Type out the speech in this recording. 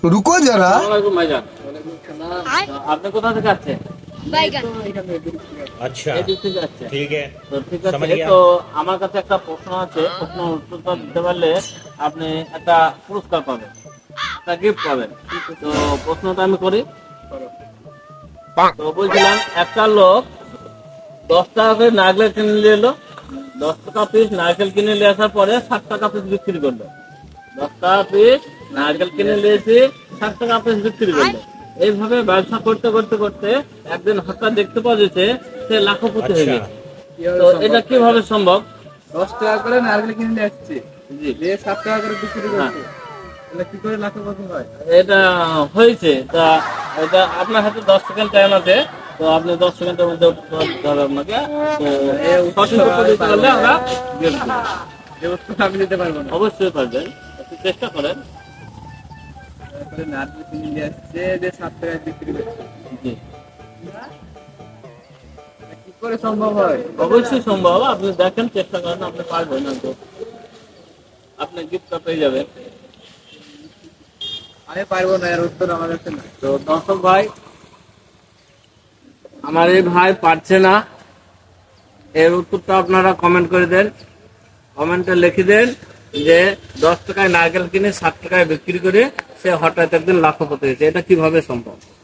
रुको जरा। আসসালামু আলাইকুম ভাইজান। তো আপনি কোথা থেকে আসছেন? अच्छा এই দিক থেকে আসছেন। ठीक है তো ঠিক समझ আছে, गया। তো আমার কাছে একটা প্রশ্ন আছে, প্রশ্ন উত্তরটা দিতে পারলে আপনি একটা পুরস্কার পাবেন, একটা গিফট পাবেন। তো প্রশ্নটা আমি করি। তো বলছিলাম, একটা লোক 10 টাকা করে নারকেল কিনে নিয়ে এলো, 10 টাকা পিস নারকেল কিনে নিয়ে আসার পরে 60 টাকা পিস বিক্রি করলো। 10 টাকা পিস নারকেল কিনে নিয়েছি, 60 টাকা পিস বিক্রি করলো। এইভাবে ব্যবসা করতে করতে করতে একদিন হঠাৎ দেখতে পাওয়া যাচ্ছে সে লাখপতি হয়ে अच्छा গেছে। তো এটা কিভাবে সম্ভব? 10 টাকা করে নারকেল কিনে নিয়ে আসছে, জি, দিয়ে 7 টাকা করে বিক্রি হ্যাঁ, করছে, তাহলে কি করে লাখপতি হয়? এটা হয়েছে। তা এটা আপনার হাতে 10 সেকেন্ড টাইম আছে, তো আপনি 10 সেকেন্ডের মধ্যে উত্তর দিতে হবে আপনাকে। তো সঠিক উত্তর দিতে পারলে আমরা gift দেব। যে উত্তর আমি দিতে পারবো না। অবশ্যই পারবেন, একটু চেষ্টা করেন। তারপরে নারকেল কিনে নিয়ে আসছে, দিয়ে 7 টাকায় বিক্রি করছে, জি, কি করে সম্ভব হয়? অবশ্যই সম্ভব। আপনি দেখেন, চেষ্টা করেন, আপনি পারবেন না তো আপনি গিফটটা পেয়ে যাবেন। আমি পারবো না, এর উত্তর আমার কাছে না। তো দর্শক ভাই, আমার এই ভাই পারছে না, এর উত্তরটা আপনারা কমেন্ট করে দেন। কমেন্টে লিখে দেন যে 10 টাকায় নারকেল কিনে 60 টাকায় বিক্রি করে সে হঠাৎ একদিন লাখপতি হয়েছে। এটা কিভাবে সম্ভব?